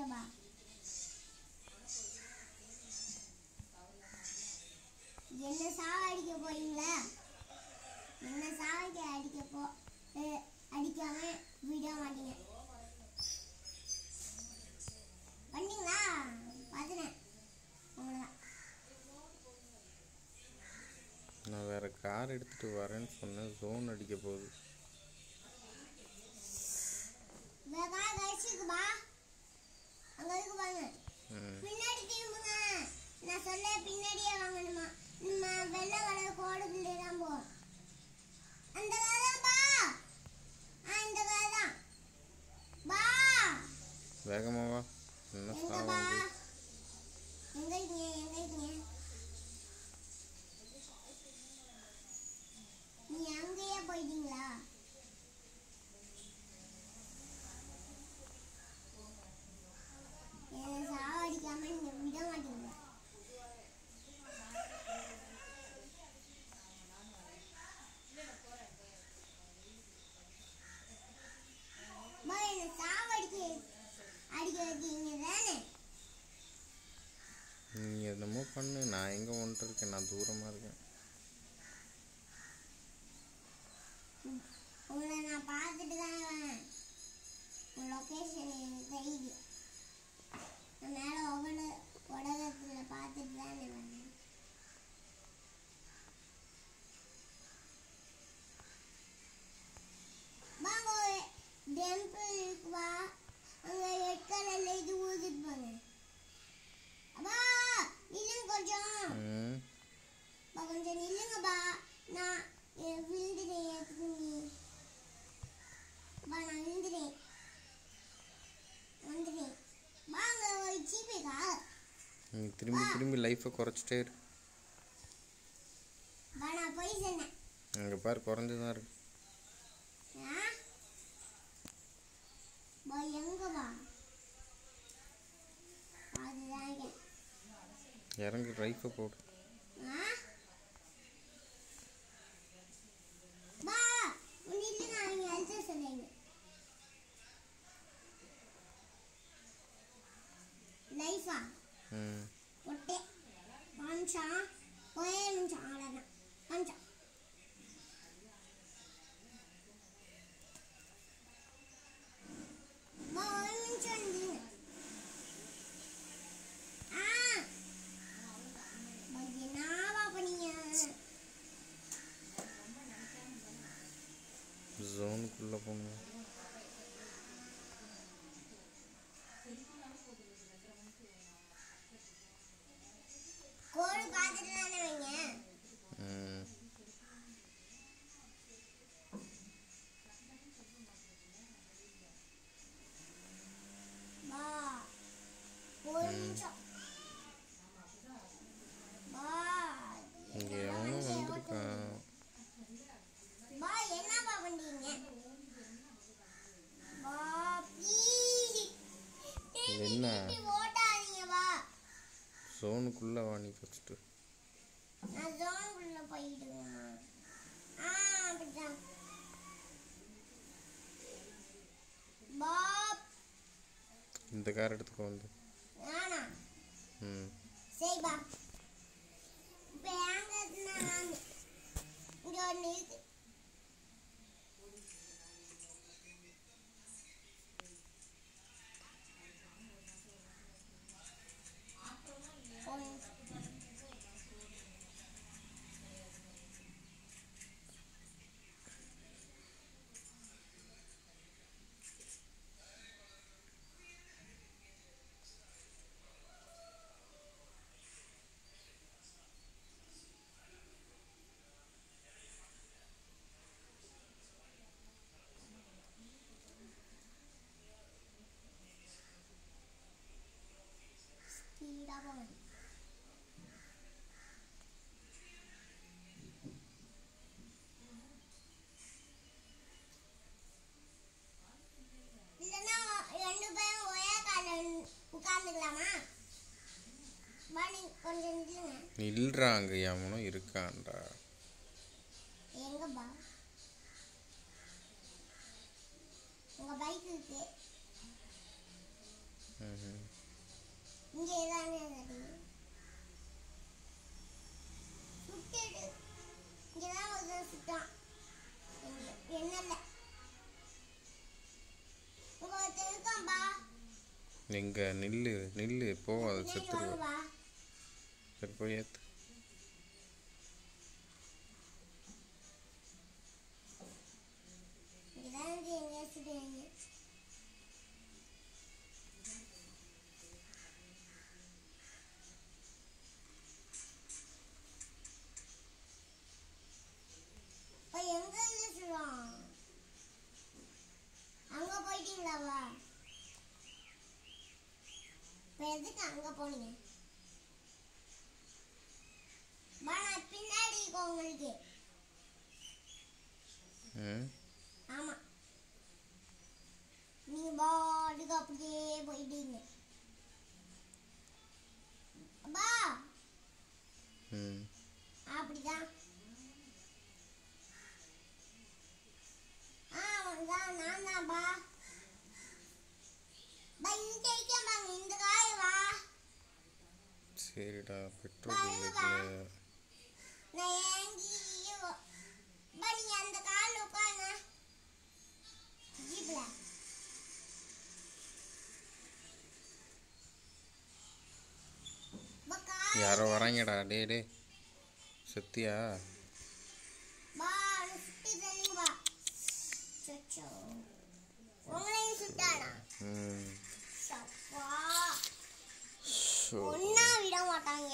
எங்கப்பா என்ன சாவடிக்க போறீங்களா? என்ன சாவடிக்க அடிக்காம விட மாட்டீங்க. பண்ணீங்களா? பார்த்துனேன். நான் வேற கார் எடுத்துட்டு வரேன்னு சொன்னேன். ஜோன் அடிக்க போகுது. பின்னாடி திரும்புங்க. நான் சொல்ல பின்னாடியே வாங்கணுமா? நம்ம வெள்ளை கலர் கோடுக்குள்ளே தான் போ. அந்த காதான் பா. அந்த காதான் பா. வேகமா வா. என்ன சாவா? எங்க இருக்கீங்க? நீ அங்கேயே போயிட்டீங்களா? என்ன சாவடிக்காம நீங்க விட மாட்டீங்க. என்ன சாவடிக்க வைக்கீங்க தானே? நீ என்னமோ பண்ணு. நான் எங்க ஒன்று இருக்கேன். நான் தூரமா இருக்கேன். உங்களை நான் பார்த்துட்டு தானே வரேன். உங்கள் லொக்கேஷன் எனக்கு தெரியுது. நான் மேலே உலகத்தில் பார்த்துட்டு தானே வரேன். வாங்க டெம்பிள் இருக்குவா. அங்கே ரெட் கலரில் இது ஊதிட்டு போங்க. அப்பா நில்லுங்க கொஞ்சம் நில்லுங்கப்பா. நான் விழுந்துட்டேன். நான் விழுந்துட்டேன். வந்துட்டேன். வாங்க ஒரு ஜிபேக்கா. திரும்பி லைஃபை குறைச்சிட்டே இரு. நான் போய் சொன்னேன். அங்கே பாரு குறைஞ்சுதான் இருக்கு. எங்கப்பா? அதுதான் இறங்கி லைஃபை போடு. லைஃபா? ஒட்டே நிமிஷம் ஒரே நிமிஷம் அவ்வளோதான். நிமிஷம் ஒரு நிமிஷம் இருந்துங்க. என்னவா பண்ணீங்க? ஜோனுக்குள்ளே போங்க. கோடு பார்த்துட்டு தானே வைங்க. ஒரு நிமிஷம் இங்கே எவனும் வந்திருக்கான். என்னப்பா பண்றீங்க? என்ன ஓட்டாதீங்கப்பா. ஜோனுக்குள்ளே வா. நீ ஃபஸ்ட்டு நான் ஜோனுக்குள்ளே போயிடுவேன். அப்படிதான் இந்த கார் எடுத்துக்கோ வந்து. நானா? சரிப்பா. இப்போ எங்க நான் இங்கே ஒன்று இருக்கு. நில்றாங்க. எவனும் இருக்கான்டா. எங்கப்பா? உங்க பைக் இருக்கு. எங்க நில்லு நில்லு போகாத பின்னாடி செத்துருவ. வாங்கப்பா. சரி போய் ஏத்து. இங்கதான் இருக்கு, எங்க வச்சுட்டீங்க? அப்ப எங்க வச்சுட்டோம்? அங்க போயிட்டீங்களாவா? இப்ப எதுக்கு அங்க போனீங்க? நான் பின்னாடி இருக்கோம் உங்களுக்கு. ஆமா, நீங்க பாட்டுக்கு அப்படியே போயிட்டீங்க. அப்பா அப்படிதான். நான் தான்ப்பா. இங்க இருக்கேன், இந்த காய் வா. சரிடா பெட்ரோல் இல்லை. நான் ஏங்கி நீங்க அந்த கால் உட்காருங்க ஜீப்ல. யாரோ வராங்கடா. டே டே சத்தியா சுத்தி தள்ளுங்கப்பா. உங்களையும் சுட்டானா? ஒன்னா விட மாட்டாங்க.